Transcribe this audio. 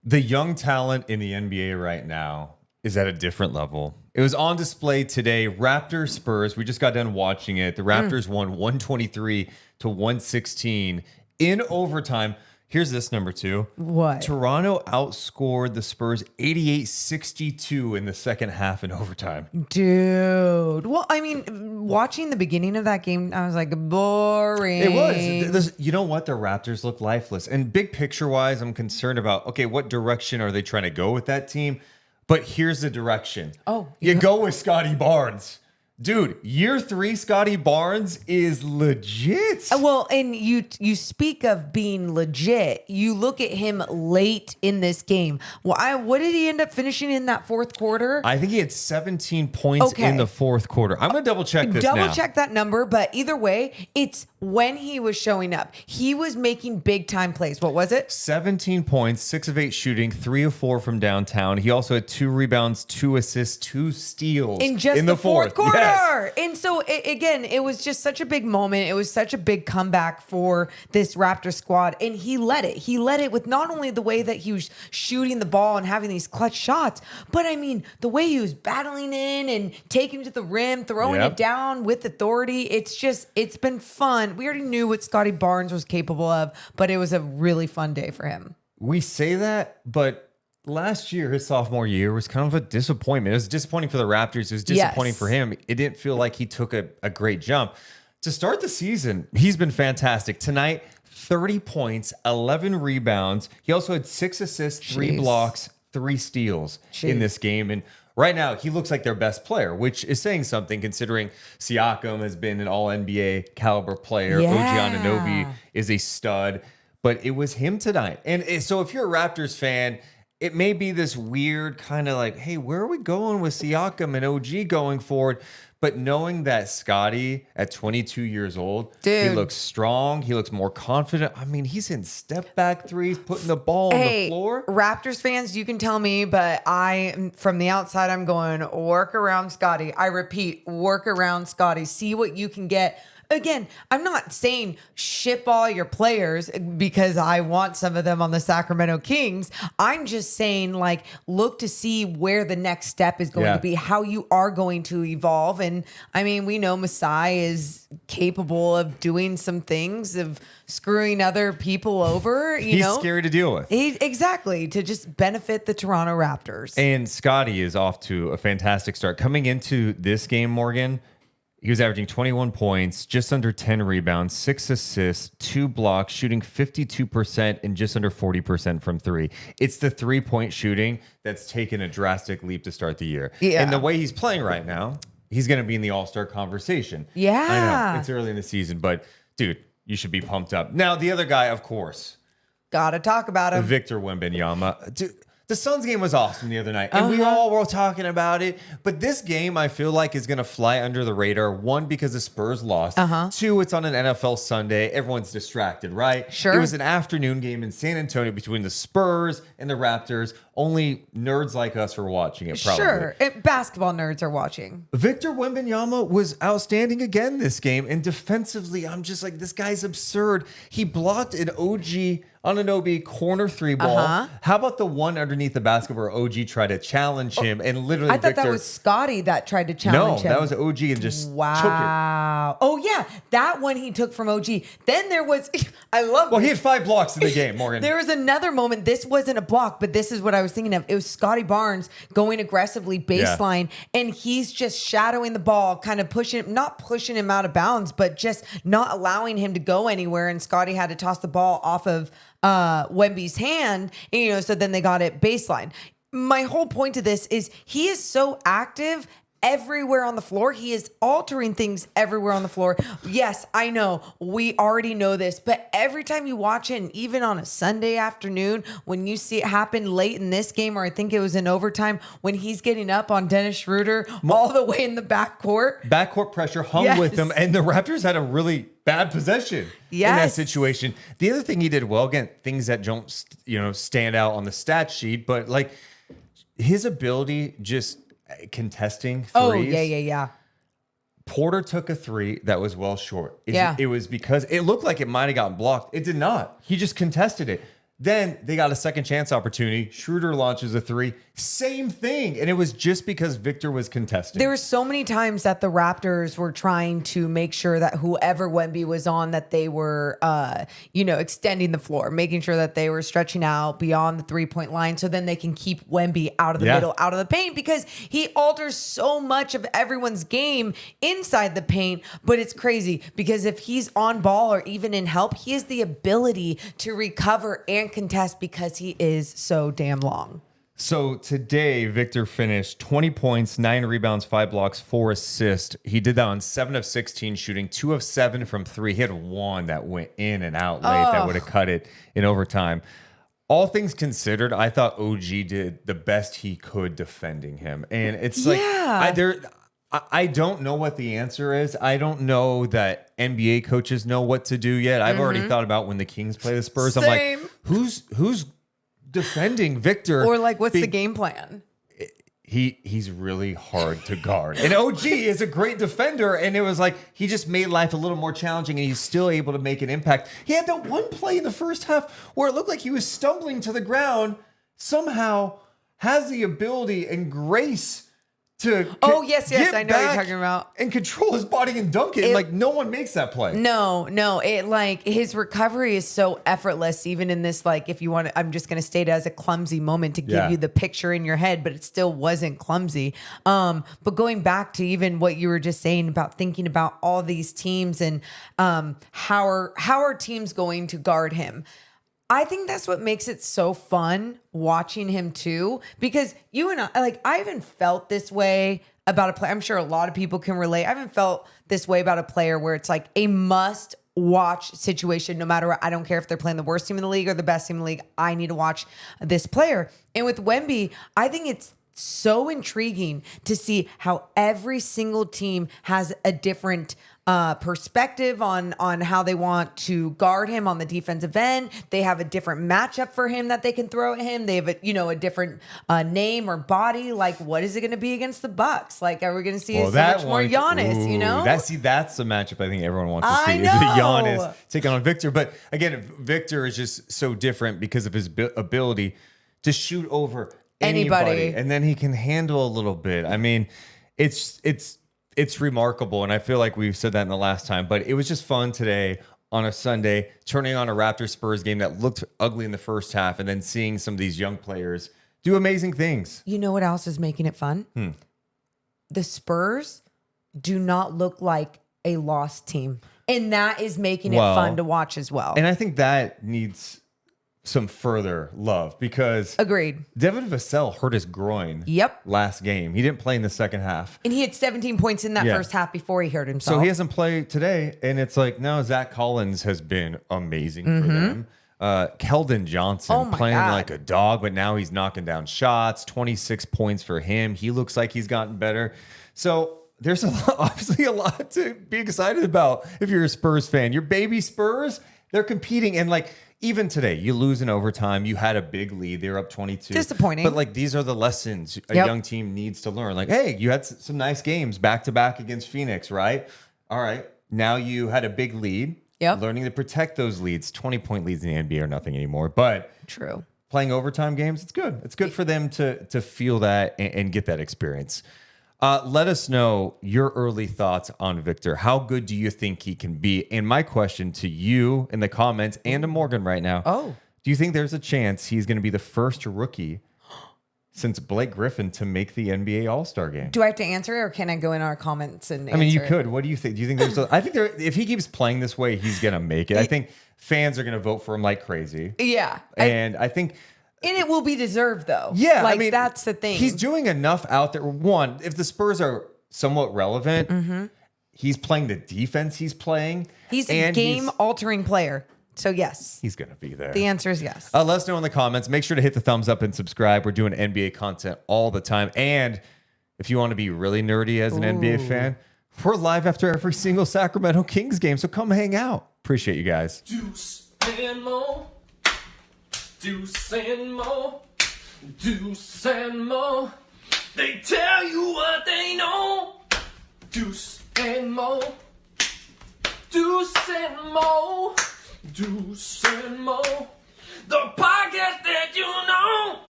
The young talent in the NBA right now is at a different level. It was on display today. Raptors Spurs. We just got done watching it. The Raptors won 123 to 116 in overtime. Here's this number two. What? Toronto outscored the Spurs 88-62 in the second half in overtime. Dude. Well, I mean, watching the beginning of that game, I was like, boring. It was. You know what? The Raptors look lifeless. And big picture wise, I'm concerned about, okay, what direction are they trying to go with that team? But here's the direction. You go with Scottie Barnes. Dude, year 3 Scottie Barnes is legit. Well, and you speak of being legit. You look at him late in this game. Well, what did he end up finishing in that fourth quarter? I think he had 17 points in the fourth quarter. I'm going to double check this now. Double check that number, but either way, it's when he was showing up. He was making big time plays. What was it? 17 points, 6 of 8 shooting, 3 of 4 from downtown. He also had 2 rebounds, 2 assists, 2 steals in just the fourth quarter. Yes. And so, again, it was just such a big moment. It was such a big comeback for this Raptor squad. And he led it. He led it with not only the way that he was shooting the ball and having these clutch shots, but I mean, the way he was battling in and taking it to the rim, throwing it down with authority. It's been fun. We already knew what Scottie Barnes was capable of, but it was a really fun day for him. We say that, but last year, his sophomore year, was kind of a disappointment. It was disappointing for the Raptors. It was disappointing for him. It didn't feel like he took a great jump. To start the season, he's been fantastic. Tonight, 30 points, 11 rebounds. He also had 6 assists, 3 blocks, 3 steals in this game. And right now, he looks like their best player, which is saying something considering Siakam has been an all-NBA caliber player. OG Anunoby is a stud. But it was him tonight. And so if you're a Raptors fan, it may be this weird kind of like, hey, where are we going with Siakam and OG going forward? But knowing that Scottie at 22 years old, he looks strong. He looks more confident. I mean, he's in step back threes, putting the ball on the floor. Raptors fans, you can tell me, but from the outside, I'm going, work around Scottie. I repeat, work around Scottie. See what you can get. Again, I'm not saying ship all your players because I want some of them on the Sacramento Kings. I'm just saying, like, look to see where the next step is going to be, how you are going to evolve. And I mean, we know Masai is capable of doing some things, of screwing other people over. He's scary to deal with. Exactly, to just benefit the Toronto Raptors. And Scottie is off to a fantastic start. Coming into this game, Morgan, he was averaging 21 points, just under 10 rebounds, 6 assists, 2 blocks, shooting 52% and just under 40% from 3. It's the 3-point shooting that's taken a drastic leap to start the year. Yeah. And the way he's playing right now, he's going to be in the All-Star conversation. Yeah. I know, it's early in the season, but dude, you should be pumped up. Now, the other guy, of course. Gotta talk about him. Victor Wembanyama. Dude, the Suns game was awesome the other night, and we all were talking about it. But this game, I feel like, is going to fly under the radar. 1, because the Spurs lost. 2, it's on an NFL Sunday. Everyone's distracted, right? Sure. It was an afternoon game in San Antonio between the Spurs and the Raptors. Only nerds like us were watching it, probably. Sure. Basketball nerds are watching. Victor Wembanyama was outstanding again this game. And defensively, I'm just like, this guy's absurd. He blocked an OG Anunoby corner 3 ball. How about the one underneath the basket where OG tried to challenge him and literally I thought that was Scottie that tried to challenge him. No, that was OG and just took it. Oh, yeah. That one he took from OG. Then there was, I love Well, he had 5 blocks in the game, Morgan. There was another moment. This wasn't a block, but this is what I was thinking of. It was Scottie Barnes going aggressively baseline, and he's just shadowing the ball, kind of not pushing him out of bounds, but just not allowing him to go anywhere. And Scottie had to toss the ball off of Wemby's hand, and, so then they got it baseline. My whole point to this is he is so active everywhere on the floor. He is altering things everywhere on the floor. Yes, I know. We already know this. But every time you watch it, and even on a Sunday afternoon, when you see it happen late in this game, or I think it was in overtime, when he's getting up on Dennis Schroeder all the way in the backcourt. Backcourt pressure hung with them, and the Raptors had a really bad possession in that situation. The other thing he did well, again, things that don't stand out on the stat sheet, but like his ability just contesting threes. Oh, yeah. Porter took a 3 that was well short. It was because it looked like it might have gotten blocked. It did not. He just contested it. Then they got a second chance opportunity. Schroeder launches a three. Same thing. And it was just because Victor was contesting. There were so many times that the Raptors were trying to make sure that whoever Wemby was on, that they were, extending the floor, making sure that they were stretching out beyond the 3-point line so then they can keep Wemby out of the middle, out of the paint, because he alters so much of everyone's game inside the paint. But it's crazy because if he's on ball or even in help, he has the ability to recover and contest because he is so damn long. So today, Victor finished 20 points, 9 rebounds, 5 blocks, 4 assists. He did that on 7 of 16 shooting, 2 of 7 from 3. He had one that went in and out late that would have cut it in overtime. All things considered, I thought OG did the best he could defending him. And it's like, I don't know what the answer is. I don't know that NBA coaches know what to do yet. I've already thought about when the Kings play the Spurs. Same. I'm like, who's defending Victor? Or like, what's the game plan? He's really hard to guard. And OG is a great defender, and it was like he just made life a little more challenging, and he's still able to make an impact. He had that one play in the first half where it looked like he was stumbling to the ground, somehow has the ability and grace to yes, I know what you're talking about. And control his body and dunk it. Like, no one makes that play. No. It like his recovery is so effortless, even in this, like, if you want to, I'm just going to state it as a clumsy moment to give you the picture in your head, but it still wasn't clumsy. But going back to even what you were just saying about thinking about all these teams and how are teams going to guard him? I think that's what makes it so fun watching him too, because you and I haven't felt this way about a player. I'm sure a lot of people can relate. I haven't felt this way about a player where it's like a must watch situation, no matter what. I don't care if they're playing the worst team in the league or the best team in the league. I need to watch this player. And with Wemby, I think it's so intriguing to see how every single team has a different perspective on how they want to guard him on the defensive end. They have a different matchup for him that they can throw at him. They have a different name or body. Like, what is it going to be against the Bucks? Like, are we going to see so much more Giannis? That's the matchup I think everyone wants to see. Is the Giannis taking on Victor. But again, Victor is just so different because of his ability to shoot over anybody, and then he can handle a little bit. I mean, it's remarkable, and I feel like we've said that in the last time, but it was just fun today on a Sunday, turning on a Raptors Spurs game that looked ugly in the first half, and then seeing some of these young players do amazing things. You know what else is making it fun? The Spurs do not look like a lost team, and that is making it fun to watch as well. And I think that needs some further love, because agreed, Devin Vassell hurt his groin last game. He didn't play in the second half, and he had 17 points in that first half before he hurt himself. So he hasn't played today, and it's like, no, Zach Collins has been amazing for them. Keldon Johnson playing like a dog, but now he's knocking down shots. 26 points for him. He looks like he's gotten better. So there's obviously a lot to be excited about if you're a Spurs fan. Your baby Spurs, they're competing, and like, even today, you lose in overtime. You had a big lead. They were up 22. Disappointing. But like, these are the lessons a young team needs to learn. Like, hey, you had some nice games back to back against Phoenix, right? All right. Now you had a big lead. Learning to protect those leads. 20-point leads in the NBA are nothing anymore. But true. Playing overtime games, it's good. It's good for them to feel that and get that experience. Let us know your early thoughts on Victor. How good do you think he can be? And my question to you in the comments and to Morgan right now. Do you think there's a chance he's going to be the first rookie since Blake Griffin to make the NBA All-Star game? Do I have to answer it, or can I go in our comments and answer? I mean, you could. What do you think? Do you think I think if he keeps playing this way, he's going to make it. I think fans are going to vote for him like crazy. Yeah. And I think... And it will be deserved, though. Yeah, like, I mean, that's the thing. He's doing enough out there. One, if the Spurs are somewhat relevant, he's playing the defense he's playing. He's a game-altering player. So, yes. He's going to be there. The answer is yes. Let us know in the comments. Make sure to hit the thumbs up and subscribe. We're doing NBA content all the time. And if you want to be really nerdy as an NBA fan, we're live after every single Sacramento Kings game. So come hang out. Appreciate you guys. Deuce and Mo. Deuce and Mo, Deuce and Mo, they tell you what they know. Deuce and Mo, Deuce and Mo, Deuce and Mo, the podcast that you know.